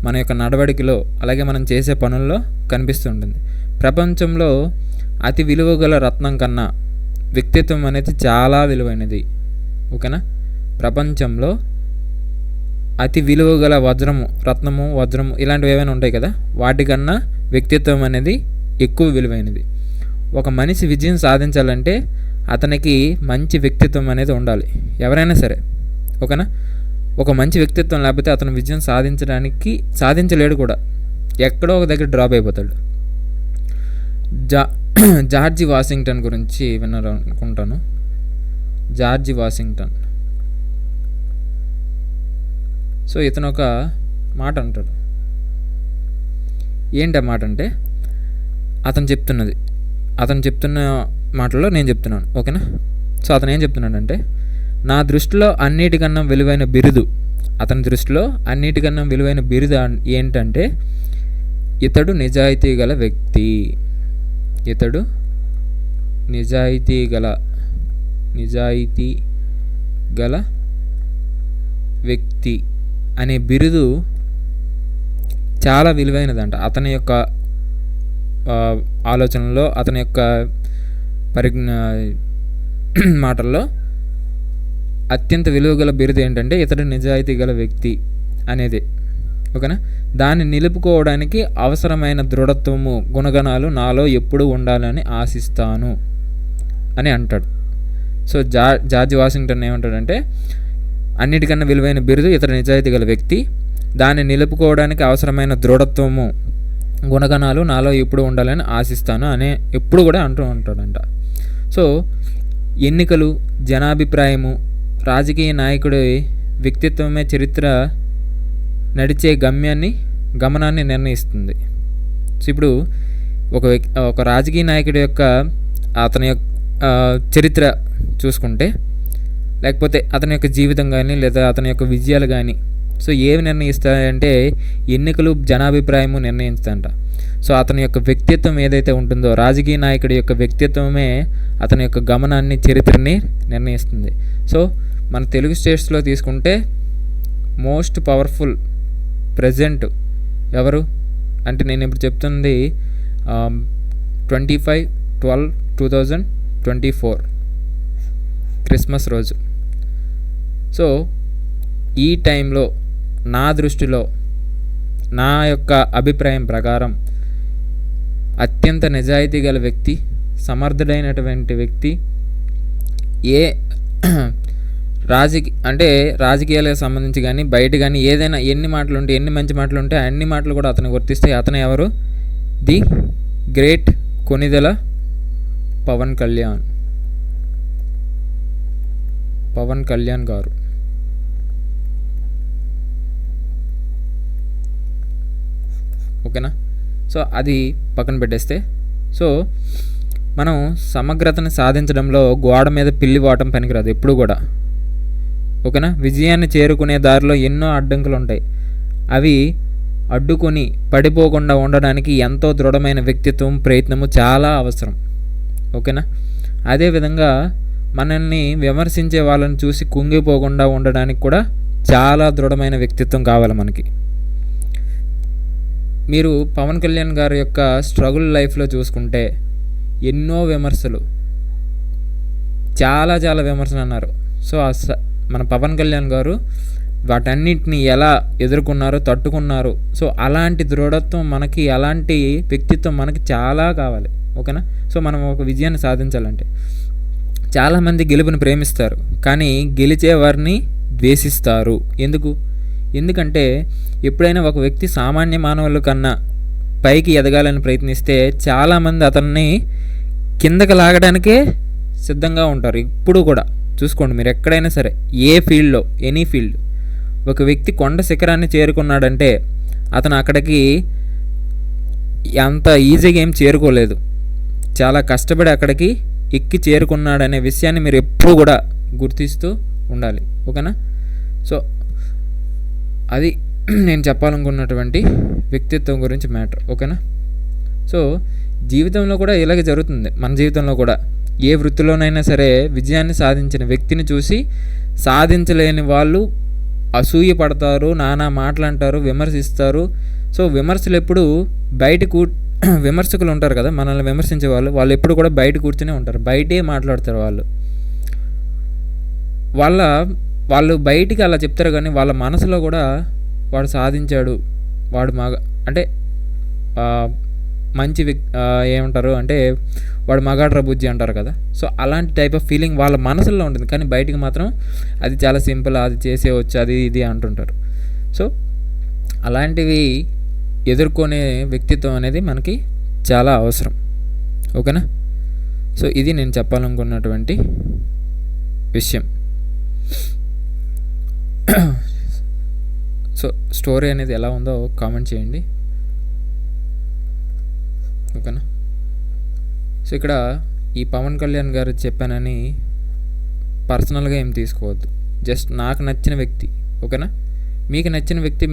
మన యొక్క నడవడికలో, అలాగే మనం చేసే పనుల్లో కనిపిస్తుంటుంది. ప్రపంచంలో అతి విలువ గల రత్నం కన్నా వ్యక్తిత్వం అనేది చాలా విలువైనది. ఓకేనా? ప్రపంచంలో అతి విలువ గల రత్నము, వజ్రము ఇలాంటివి ఏమైనా ఉంటాయి కదా, వాటికన్నా వ్యక్తిత్వం అనేది ఎక్కువ విలువైనది. ఒక మనిషి విజయం సాధించాలంటే అతనికి మంచి వ్యక్తిత్వం అనేది ఉండాలి, ఎవరైనా సరే. ఓకేనా? ఒక మంచి వ్యక్తిత్వం లేకపోతే అతను విజయం సాధించలేడు కూడా, ఎక్కడో ఒక దగ్గర డ్రాప్ అయిపోతాడు. జార్జి వాషింగ్టన్ గురించి విన్నారు అనుకుంటాను. George Washington. సో ఇతను ఒక మాట అంటాడు. ఏంటి ఆ మాట అంటే, అతను చెప్తున్న మాటల్లో నేను చెప్తున్నాను. ఓకేనా? సో అతను ఏం చెప్తున్నాడంటే, నా దృష్టిలో అన్నిటికన్నా విలువైన బిరుదు, అతని దృష్టిలో అన్నిటికన్నా విలువైన బిరుదు ఏంటంటే, ఇతడు నిజాయితీ గల వ్యక్తి. ఇతడు నిజాయితీ గల వ్యక్తి అనే బిరుదు చాలా విలువైనదంట. అతని యొక్క ఆలోచనలో, అతని యొక్క మాటల్లో అత్యంత విలువ గల బిరుదు ఏంటంటే ఇతడు నిజాయితీ గల వ్యక్తి అనేది. ఓకేనా? దాన్ని నిలుపుకోవడానికి అవసరమైన దృఢత్వము, గుణగణాలు నాలో ఎప్పుడూ ఉండాలని ఆశిస్తాను అని అంటాడు. సో జార్జ్ వాషింగ్టన్ ఏమంటాడంటే, అన్నిటికన్నా విలువైన బిరుదు ఇతడు నిజాయితీ గల వ్యక్తి, దాన్ని నిలుపుకోవడానికి అవసరమైన దృఢత్వము, గుణగణాలు నాలో ఎప్పుడు ఉండాలని ఆశిస్తాను అనే ఎప్పుడు కూడా అంటూ ఉంటాడంట. సో ఎన్నికలు, జనాభిప్రాయము, రాజకీయ నాయకుడి వ్యక్తిత్వమే చరిత్ర నడిచే గమనాన్ని నిర్ణయిస్తుంది. సో ఇప్పుడు ఒక రాజకీయ నాయకుడి యొక్క అతని యొక్క చరిత్ర చూసుకుంటే, లేకపోతే అతని యొక్క జీవితం కానీ లేదా అతని యొక్క విజయాలు కానీ, సో ఏవి నిర్ణయిస్తాయంటే ఎన్నికలు, జనాభిప్రాయము నిర్ణయిస్తాయంట. సో అతని యొక్క వ్యక్తిత్వం ఏదైతే ఉంటుందో, రాజకీయ నాయకుడి యొక్క వ్యక్తిత్వమే అతని యొక్క గమనాన్ని, చరిత్రని నిర్ణయిస్తుంది. సో మన తెలుగు స్టేట్స్లో తీసుకుంటే మోస్ట్ పవర్ఫుల్ ప్రెజెంట్ ఎవరు అంటే, నేను ఇప్పుడు చెప్తుంది 25/12/2024 క్రిస్మస్ రోజు. సో ఈ టైంలో నా దృష్టిలో, నా యొక్క అభిప్రాయం ప్రకారం అత్యంత నిజాయితీ గల వ్యక్తి, సమర్థుడైనటువంటి వ్యక్తి, రాజకీయాలకు సంబంధించి కానీ బయట కానీ ఏదైనా ఎన్ని మంచి మాటలు ఉంటే అన్ని మాటలు కూడా అతనికి వర్తిస్తాయి. అతను ఎవరు? ది గ్రేట్ కొనిదెల పవన్ కళ్యాణ్ గారు. ఓకేనా? సో అది పక్కన పెట్టేస్తే, సో మనం సమగ్రతను సాధించడంలో గోడ మీద పిల్లి వాటం పనికిరాదు ఎప్పుడు కూడా. ఓకేనా? విజయాన్ని చేరుకునే దారిలో ఎన్నో అడ్డంకులు ఉంటాయి. అవి అడ్డుకొని పడిపోకుండా ఉండడానికి ఎంతో దృఢమైన వ్యక్తిత్వం, ప్రయత్నము చాలా అవసరం. ఓకేనా? అదేవిధంగా మనల్ని విమర్శించే వాళ్ళని చూసి కుంగిపోకుండా ఉండడానికి కూడా చాలా దృఢమైన వ్యక్తిత్వం కావాలి మనకి. మీరు పవన్ కళ్యాణ్ గారి యొక్క స్ట్రగుల్ లైఫ్లో చూసుకుంటే ఎన్నో విమర్శలు, చాలా విమర్శలు అన్నారు. సో మన పవన్ కళ్యాణ్ గారు వాటన్నిటిని ఎలా ఎదుర్కొన్నారు, తట్టుకున్నారు. సో అలాంటి దృఢత్వం మనకి, అలాంటి వ్యక్తిత్వం మనకి చాలా కావాలి. ఓకేనా? సో మనం ఒక విజయాన్ని సాధించాలంటే, చాలామంది గెలుపుని ప్రేమిస్తారు కానీ గెలిచే వారిని ద్వేషిస్తారు. ఎందుకంటే ఎప్పుడైనా ఒక వ్యక్తి సామాన్య మానవుల కన్నా పైకి ఎదగాలని ప్రయత్నిస్తే చాలామంది అతన్ని కిందకి లాగడానికే సిద్ధంగా ఉంటారు. ఇప్పుడు కూడా చూసుకోండి మీరు, ఎక్కడైనా సరే, ఏ ఫీల్డ్లో, ఎనీ ఫీల్డ్, ఒక వ్యక్తి కొండ శిఖరాన్ని చేరుకున్నాడంటే అతను అక్కడికి అంత ఈజీగా ఏం చేరుకోలేదు, చాలా కష్టపడి అక్కడికి ఎక్కి చేరుకున్నాడనే విషయాన్ని మీరు ఎప్పుడూ కూడా గుర్తిస్తూ ఉండాలి. ఓకేనా? సో అది నేను చెప్పాలనుకున్నటువంటి వ్యక్తిత్వం గురించి మ్యాటర్. ఓకేనా? సో జీవితంలో కూడా ఇలాగే జరుగుతుంది. మన జీవితంలో కూడా ఏ వృత్తిలోనైనా సరే విజయాన్ని సాధించిన వ్యక్తిని చూసి సాధించలేని వాళ్ళు అసూయ పడతారు, నానా మాటలు అంటారు, విమర్శిస్తారు. సో విమర్శలు ఎప్పుడు బయట విమర్శకులు ఉంటారు కదా, మనల్ని విమర్శించే వాళ్ళు ఎప్పుడు కూడా బయట కూర్చునే ఉంటారు, బయటే మాట్లాడతారు. వాళ్ళు బయటికి అలా చెప్తారు, కానీ వాళ్ళ మనసులో కూడా వాడు సాధించాడు, వాడు అంటే మంచి ఏమంటారు అంటే వాడు మగాడ్ర బుజ్జి అంటారు కదా. సో అలాంటి టైప్ ఆఫ్ ఫీలింగ్ వాళ్ళ మనసులో ఉంటుంది, కానీ బయటికి మాత్రం అది చాలా సింపుల్, అది చేసేవచ్చు, అది ఇది అంటుంటారు. సో అలాంటివి ఎదుర్కొనే వ్యక్తిత్వం అనేది మనకి చాలా అవసరం. ఓకేనా? సో ఇది నేను చెప్పాలనుకున్నటువంటి విషయం. సో స్టోరీ అనేది ఎలా ఉందో కామెంట్ చేయండి. ఓకేనా? సో ఇక్కడ ఈ పవన్ కళ్యాణ్ గారు చెప్పానని పర్సనల్గా ఏం తీసుకోవద్దు, జస్ట్ నాకు నచ్చిన వ్యక్తి. ఓకేనా? మీకు నచ్చిన వ్యక్తి,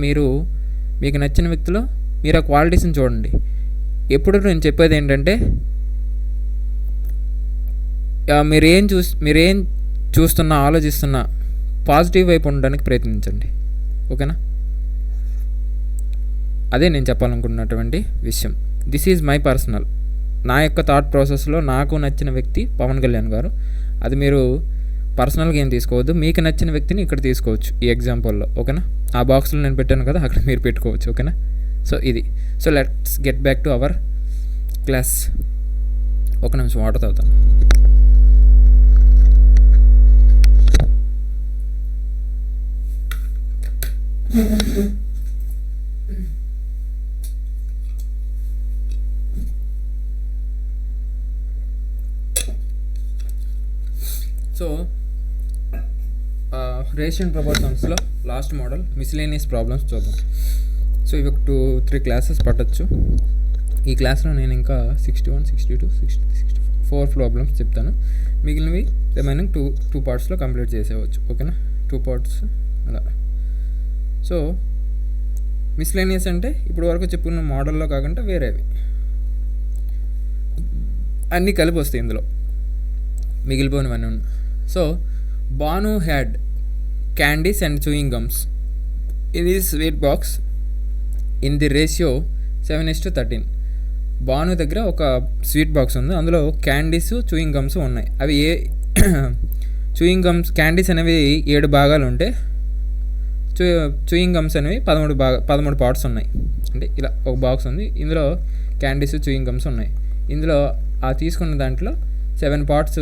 మీకు నచ్చిన వ్యక్తిలో మీరు ఆ క్వాలిటీస్ని చూడండి. ఎప్పుడు నేను చెప్పేది ఏంటంటే మీరేం చూస్తున్నా, ఆలోచిస్తున్నా పాజిటివ్ వైపు ఉండడానికి ప్రయత్నించండి. ఓకేనా? అదే నేను చెప్పాలనుకున్నటువంటి విషయం. దిస్ ఈజ్ మై పర్సనల్, నా యొక్క థాట్ ప్రాసెస్లో నాకు నచ్చిన వ్యక్తి పవన్ కళ్యాణ్ గారు. అది మీరు పర్సనల్గా ఏం తీసుకోవద్దు, మీకు నచ్చిన వ్యక్తిని ఇక్కడ తీసుకోవచ్చు ఈ ఎగ్జాంపుల్లో. ఓకేనా? ఆ బాక్స్లో నేను పెట్టాను కదా, అక్కడ మీరు పెట్టుకోవచ్చు. ఓకేనా? సో ఇది. So let's get back to our class. ఒక నిమిషం వాటర్ తాగుతాను. So రేషియన్ ప్రపోర్షన్స్లో last model miscellaneous problems చూద్దాం. సో ఇవి ఒక 2-3 క్లాసెస్ పట్టచ్చు. ఈ క్లాస్లో నేను ఇంకా 61, 62, 64 ప్రాబ్లమ్స్ చెప్తాను. మిగిలినవి రిమైనింగ్ టూ పార్ట్స్లో కంప్లీట్ చేసేవచ్చు. ఓకేనా? 2 పార్ట్స్ అలా. సో మిస్లేనియస్ అంటే ఇప్పుడు వరకు చెప్పుకున్న మోడల్లో కాకుండా వేరేవి అన్నీ కలిపి వస్తాయి ఇందులో, మిగిలిపోయినవన్నీ ఉన్నాయి. So Banu had candies and chewing gums in this sweet box in the ratio 7:13. Banu దగ్గర ఒక స్వీట్ బాక్స్ ఉంది, అందులో క్యాండీస్, చూయింగ్ గమ్స్ ఉన్నాయి. అవి చూయింగ్ గమ్స్, క్యాండీస్ అనేవి 7 భాగాలు ఉంటే చూయింగ్ గమ్స్ అనేవి 13 పార్ట్స్ ఉన్నాయి. అంటే ఇలా ఒక బాక్స్ ఉంది, ఇందులో క్యాండీస్, చూయింగ్ గమ్స్ ఉన్నాయి. ఇందులో ఆ తీసుకున్న దాంట్లో 7 పార్ట్స్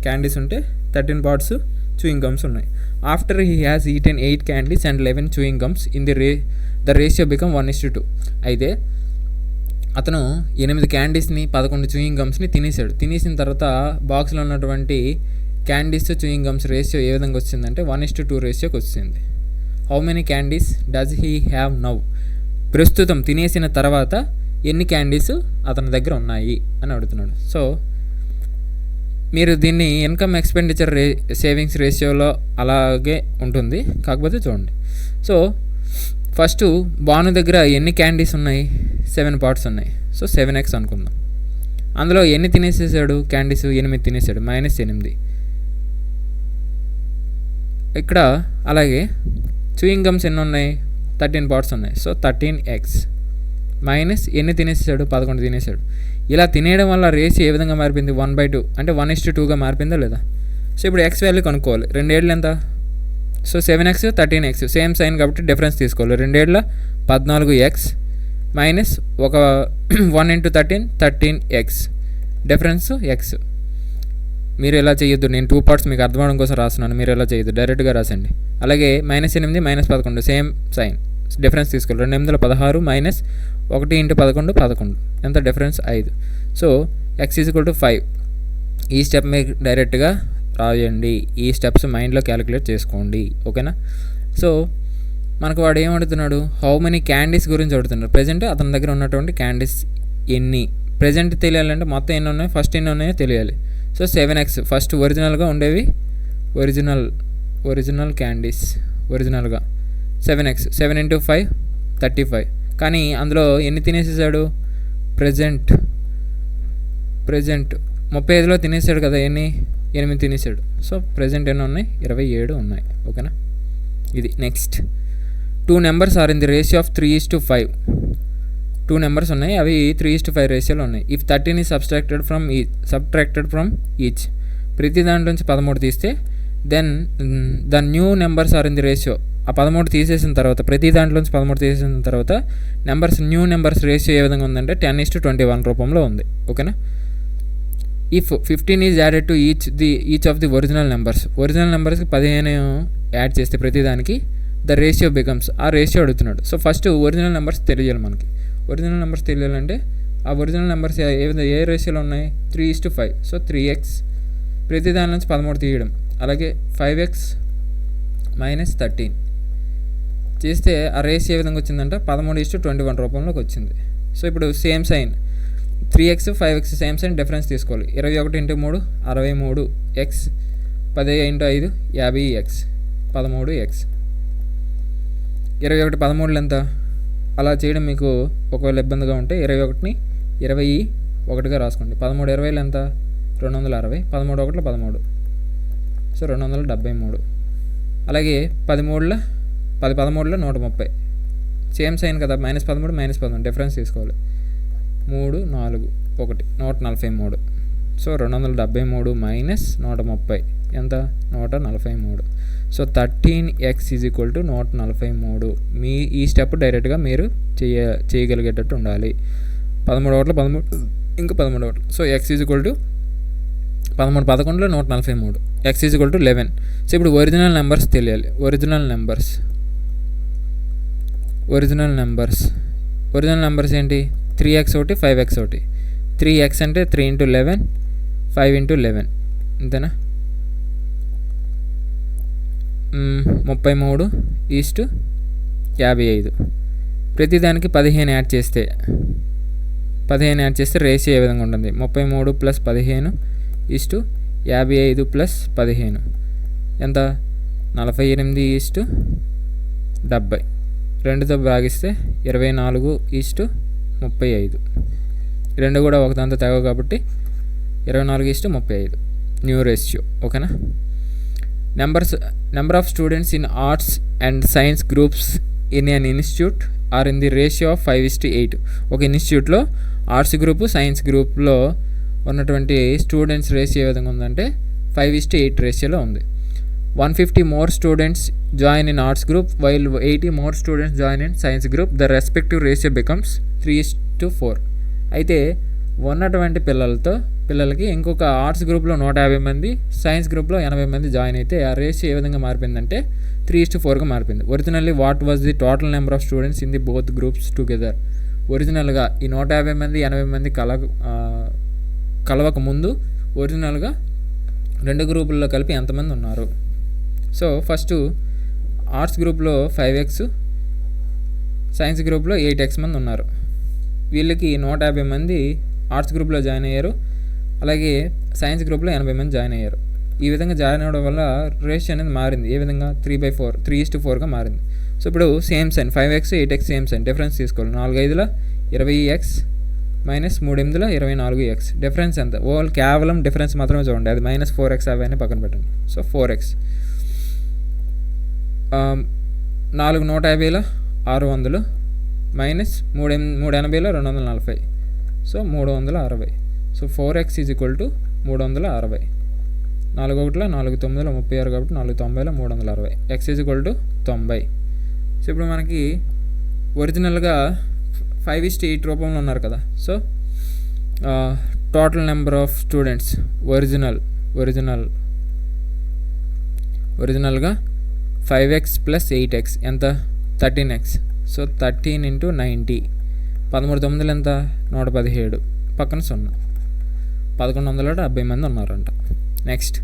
క్యాండీస్ ఉంటే 13 పార్ట్స్ చూయింగ్ గమ్స్ ఉన్నాయి. After he has eaten 8 candies and 11 chewing gums in the ratio become 1:2. అయితే అతను 8 క్యాండీస్ని 11 చూయింగ్ గమ్స్ని తినేసిన తర్వాత బాక్స్లో ఉన్నటువంటి క్యాండీస్, చూయింగ్ గమ్స్ రేషియో ఏ విధంగా వచ్చిందంటే 1:2 రేషియోకి వచ్చింది. How many candies does he have now? ప్రస్తుతం తినేసిన తర్వాత ఎన్ని క్యాండీస్ అతని దగ్గర ఉన్నాయి అని అడుగుతున్నాడు. సో మీరు దీన్ని ఇన్కమ్ ఎక్స్పెండిచర్ సేవింగ్స్ రేషియోలో అలాగే ఉంటుంది, కాకపోతే చూడండి. సో ఫస్ట్ బాను దగ్గర ఎన్ని క్యాండీస్ ఉన్నాయి? 7 పార్ట్స్ ఉన్నాయి. సో 7x అనుకుందాం. అందులో ఎన్ని తినేసేసాడు? క్యాండీస్ 8 తినేసాడు, -8. ఇక్కడ అలాగే చూయింగ్ గమ్స్ ఎన్ని ఉన్నాయి? 13 పార్ట్స్ ఉన్నాయి. సో 13x మైనస్ ఎన్ని తినేసాడు? 11 తినేసాడు. ఇలా తినేయడం వల్ల రేషియో ఏ విధంగా మారిపోయింది? 1/2 అంటే 1:2గా మారిపోయిందా లేదా? సో ఇప్పుడు x వాల్యూ కనుక్కోవాలి. 2 ఏళ్ళు ఎంత? So 7x 13x same sign కాబట్టి డిఫరెన్స్ తీసుకోవాలి. 2 ఏళ్ళ 14x మైనస్ ఒక 1 × 13 13x డిఫరెన్స్ x. మీరు ఎలా చేయొద్దు, నేను 2 పార్ట్స్ మీకు అర్థం అవడం కోసం రాస్తున్నాను, మీరు ఎలా చేయొద్దు, డైరెక్ట్గా రాసండి. అలాగే -8 -11 సేమ్ సైన్ డిఫరెన్స్ తీసుకోవాలి. 2 8 16 మైనస్ 1 × 11 11 ఎంత డిఫరెన్స్? 5. So x = 5. ఈ స్టెప్ మీకు డైరెక్ట్గా రాయండి, ఈ స్టెప్స్ మైండ్లో క్యాలిక్యులేట్ చేసుకోండి. ఓకేనా? సో మనకు వాడు ఏం అడుగుతున్నాడు? హౌ మెనీ క్యాండీస్ గురించి అడుగుతున్నాడు. ప్రజెంట్ అతని దగ్గర ఉన్నటువంటి క్యాండీస్ ఎన్ని ప్రజెంట్ తెలియాలంటే మొత్తం ఎన్ని ఉన్నాయి, ఫస్ట్ ఎన్ని ఉన్నాయో తెలియాలి. సో 7x ఫస్ట్ ఒరిజినల్గా ఉండేవి, ఒరిజినల్ క్యాండీస్ ఒరిజినల్గా 7x 7 × 5 35. కానీ అందులో ఎన్ని తినేసేసాడు? ప్రజెంట్ 35లో తినేసాడు కదా, 8 తినేసాడు. సో ప్రజెంట్ ఎన్ని ఉన్నాయి? 27 ఉన్నాయి. ఓకేనా? ఇది next. 2 numbers are in the ratio of 3:5. 2 numbers ఉన్నాయి, అవి 3:5 రేషియోలో ఉన్నాయి. If 13 is subtracted from each, ప్రతి దాంట్లో నుంచి 13 తీస్తే then the new numbers are in the ratio. ఆ 13 తీసేసిన తర్వాత, ప్రతి దాంట్లోంచి 13 తీసేసిన తర్వాత న్యూ నెంబర్స్ రేషియో ఏ విధంగా ఉందంటే 10:21 రూపంలో ఉంది. ఓకేనా? If 15 is added to each of the original నెంబర్స్కి 15 యాడ్ చేస్తే ప్రతిదానికి ద రేషియో బికమ్స్, ఆ రేషియో అడుగుతున్నాడు. సో ఫస్ట్ ఒరిజినల్ నెంబర్స్ తెలియాలి మనకి. ఒరిజినల్ నెంబర్స్ తెలియాలంటే ఆ ఒరిజినల్ నెంబర్స్ ఏ రేషియోలో ఉన్నాయి? 3:5. సో 3x, ప్రతి దాని నుంచి 13 తీయడం. అలాగే 5x - 13 చేస్తే ఆ రేషియో ఏ విధంగా వచ్చిందంటే 13:21 రూపంలోకి వచ్చింది. సో ఇప్పుడు same sign 3x 5x same sign difference తీసుకోవాలి. 21 × 3 63x, 10 × 5 50x, 13x. 21 13 ఎంత? అలా చేయడం మీకు ఒకవేళ ఇబ్బందిగా ఉంటే 21ని 21గా రాసుకోండి. 13 20 ఎంత? 260. 13 1 13, సో 273. అలాగే 13లో 130 సేమ్ సైన్ కదా, -13 -11 డిఫరెన్స్ తీసుకోవాలి. 3 4 1 143. సో 273 - 130 ఎంత? 143. So 13x = 143. ఈ స్టెప్ డైరెక్ట్గా మీరు చేయగలిగేటట్టు ఉండాలి. 13 1 13 ఇంకా 13 1. So x = 13 11లో 143, x = 11. సో ఇప్పుడు ఒరిజినల్ నెంబర్స్ తెలియాలి. ఒరిజినల్ నెంబర్స్ ఏంటి? 3x ఒకటి 5x ఒకటి. 3x అంటే 3 × 11 5 × 11 అంతేనా? 33:55. ప్రతిదానికి 15 యాడ్ చేస్తే రేషియో ఏ విధంగా ఉంటుంది? 33 + 15 55 + 15 ఎంత? 48:70. 2తో భాగిస్తే 24:35. 2 కూడా ఒకదాంతో తెగవు కాబట్టి 24:35 న్యూ రేషియో. ఓకేనా? Number of students in arts and science groups in an institute or in the ratio of 5:8. ఒక ఇన్స్టిట్యూట్లో ఆర్ట్స్ గ్రూపు సైన్స్ గ్రూప్లో ఉన్నటువంటి స్టూడెంట్స్ రేషియో ఏ విధంగా ఉందంటే 5:8 రేషియోలో ఉంది. 150 more students join in arts group while 80 more students join in science group. The respective ratio becomes 3:4. అయితే ఉన్నటువంటి పిల్లలకి ఇంకొక ఆర్ట్స్ గ్రూప్లో 150 మంది, సైన్స్ గ్రూప్లో 80 మంది జాయిన్ అయితే ఆ రేషియో ఏ విధంగా మారిపోయిందంటే 3:4గా మారిపోయింది. Originally what was the total number of students in the both groups together? ఒరిజినల్గా ఈ 150 మంది 80 మంది కలవక ముందు ఒరిజినల్గా 2 గ్రూపుల్లో కలిపి ఎంతమంది ఉన్నారు? సో ఫస్ట్ ఆర్ట్స్ గ్రూప్లో 5x, సైన్స్ గ్రూప్లో 8x మంది ఉన్నారు. వీళ్ళకి 150 మంది ఆర్ట్స్ గ్రూప్లో జాయిన్ అయ్యారు. అలాగే సైన్స్ గ్రూప్లో 80 మంది జాయిన్ అయ్యారు. ఈ విధంగా జాయిన్ అవ్వడం వల్ల రేషియో అనేది మారింది. ఏ విధంగా? 3:4గా మారింది. సో ఇప్పుడు same sign 5x 8x same sign difference తీసుకోవాలి. 4 5ల 20x - 3 8ల 24x. డిఫరెన్స్ ఎంత? కేవలం డిఫరెన్స్ మాత్రమే చూడండి. అది -4x అవన్నీ పక్కన పెట్టండి. So 4x. 4 150ల 600 -3 380ల 240. So 360. So 4x = 360. 4 1ల 4 9ల 36 కాబట్టి 4 90ల 360. x = 90. సో ఇప్పుడు మనకి ఒరిజినల్గా 5:8 రూపంలో ఉన్నారు కదా. So total number of students ఒరిజినల్గా 5x + 8x ఎంత? 13x. సో 13 × 90. 13 9లు ఎంత? 117. పక్కన 0. 1170 మంది ఉన్నారంట. Next,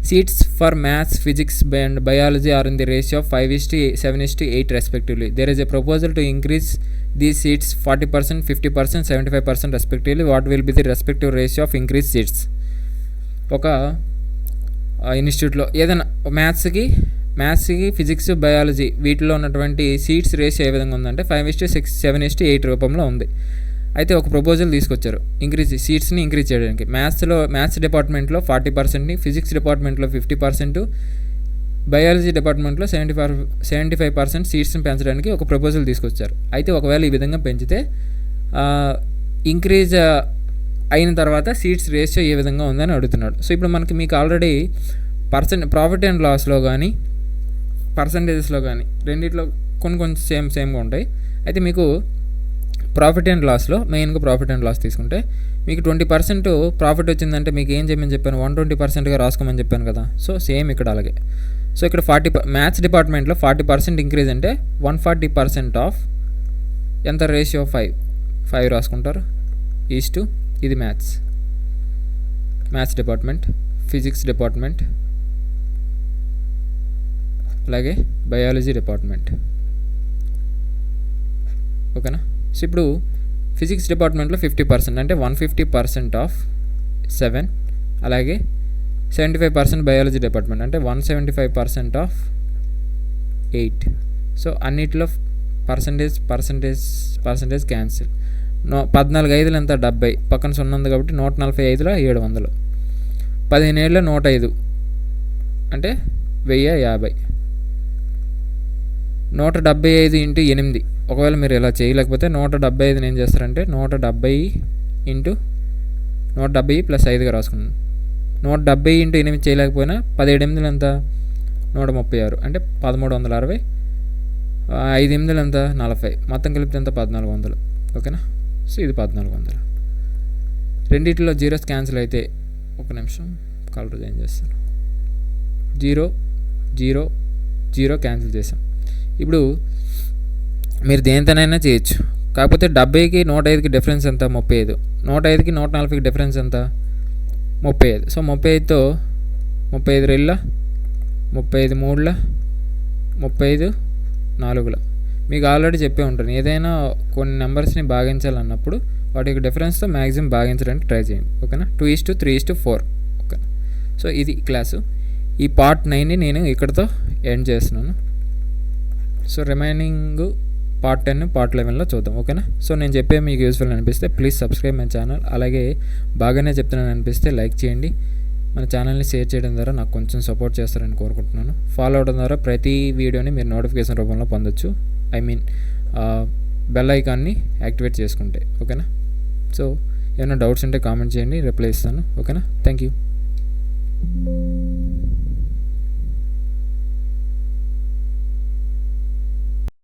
seats for maths, physics and biology are in the ratio of 5:7:8 respectively. There is a proposal to increase these seats 40%, 50%, 75% respectively. What will be the respective ratio of increase seats? ఒక ఇన్స్టిట్యూట్లో ఏదైనా మ్యాథ్స్కి మ్యాథ్స్కి, physics, biology వీటిలో ఉన్నటువంటి seats ratio ఏ విధంగా ఉందంటే 5:6, 7:8 రూపంలో ఉంది. అయితే ఒక ప్రపోజల్ తీసుకొచ్చారు సీట్స్ని ఇంక్రీజ్ చేయడానికి. మ్యాథ్స్ డిపార్ట్మెంట్లో 40%ని, ఫిజిక్స్ డిపార్ట్మెంట్లో 50%, బయాలజీ డిపార్ట్మెంట్లో 75% సీట్స్ని పెంచడానికి ఒక ప్రపోజల్ తీసుకొచ్చారు. అయితే ఒకవేళ ఈ విధంగా పెంచితే ఇంక్రీజ్ అయిన తర్వాత సీట్స్ రేషియో ఏ విధంగా ఉందని అడుగుతున్నాడు. సో ఇప్పుడు మీకు ఆల్రెడీ ప్రాఫిట్ అండ్ లాస్లో కానీ పర్సంటేజెస్లో కానీ రెండిట్లో కొన్ని సేమ్గా ఉంటాయి. అయితే మీకు ప్రాఫిట్ అండ్ లాస్లో మెయిన్గా ప్రాఫిట్ అండ్ లాస్ తీసుకుంటే మీకు 20% ప్రాఫిట్ వచ్చిందంటే మీకు ఏం చేయమని చెప్పాను, 120%గా రాసుకోమని చెప్పాను కదా. సో సేమ్ ఇక్కడ అలాగే. సో ఇక్కడ మ్యాథ్స్ డిపార్ట్మెంట్లో 40% ఇంక్రీజ్ అంటే 140% ఆఫ్ ఎంత రేషియో 5 రాసుకుంటారు. ఈస్టు ఇది మ్యాథ్స్ డిపార్ట్మెంట్, ఫిజిక్స్ డిపార్ట్మెంట్, అలాగే బయాలజీ డిపార్ట్మెంట్. ఓకేనా. సో ఇప్పుడు ఫిజిక్స్ డిపార్ట్మెంట్లో 50% అంటే 150% ఆఫ్ 7, అలాగే 75% బయాలజీ డిపార్ట్మెంట్ అంటే 175% ఆఫ్ 8. సో అన్నిటిలో పర్సంటేజ్ క్యాన్సిల్. 14 5 ఎంత 70, పక్కన 0 ఉంది కాబట్టి 145లో 700, 15 ఏళ్ళలో 105 అంటే 1050, 175 ఇంటూ 8. ఒకవేళ మీరు ఇలా చేయలేకపోతే 175 ఏం చేస్తారంటే 170 ఇంటూ 170 ప్లస్ 5గా రాసుకున్నాను. 170 ఇంటూ 8 చేయలేకపోయినా 17 8 ఎంత 136 అంటే 1360, 5 8 ఎంత 40, మొత్తం కలిపితే ఎంత 1400. ఓకేనా. సో ఇది 1400. రెండిట్లో జీరోస్ క్యాన్సిల్ అయితే ఒక నిమిషం కలర్ చేంజ్ చేస్తాను. 0 0 0 క్యాన్సిల్ చేసాం. ఇప్పుడు మీరు దేనితోనైనా చేయొచ్చు. కాకపోతే 70కి 105కి డిఫరెన్స్ ఎంత 35, 105కి 140కి డిఫరెన్స్ ఎంత 35. సో 35తో 35 2ల 35 3ల 35 4ల. మీకు ఆల్రెడీ చెప్పే ఉంటాను, ఏదైనా కొన్ని నెంబర్స్ని భాగించాలన్నప్పుడు వాటి యొక్క డిఫరెన్స్తో మ్యాక్సిమం భాగించడానికి ట్రై చేయండి. ఓకేనా. 2:3:4. ఓకే. సో ఇది క్లాసు. ఈ పార్ట్ 9ని నేను ఇక్కడితో ఎండ్ చేస్తున్నాను. సో రిమైనింగ్ పార్ట్ 10 పార్ట్ 11లో చూద్దాం. ఓకేనా. సో నేను చెప్పే మీకు యూస్ఫుల్ అనిపిస్తే ప్లీజ్ సబ్స్క్రైబ్ మై ఛానల్. అలాగే బాగానే చెప్తున్నాను అనిపిస్తే లైక్ చేయండి. మన ఛానల్ని షేర్ చేయడం ద్వారా నాకు కొంచెం సపోర్ట్ చేస్తారని కోరుకుంటున్నాను. ఫాలో అవడం ద్వారా ప్రతి వీడియోని మీరు నోటిఫికేషన్ రూపంలో పొందొచ్చు. బెల్ ఐకాన్ని యాక్టివేట్ చేసుకుంటే. ఓకేనా. సో ఏమైనా డౌట్స్ ఉంటే కామెంట్ చేయండి, రిప్లై ఇస్తాను. ఓకేనా. Thank you.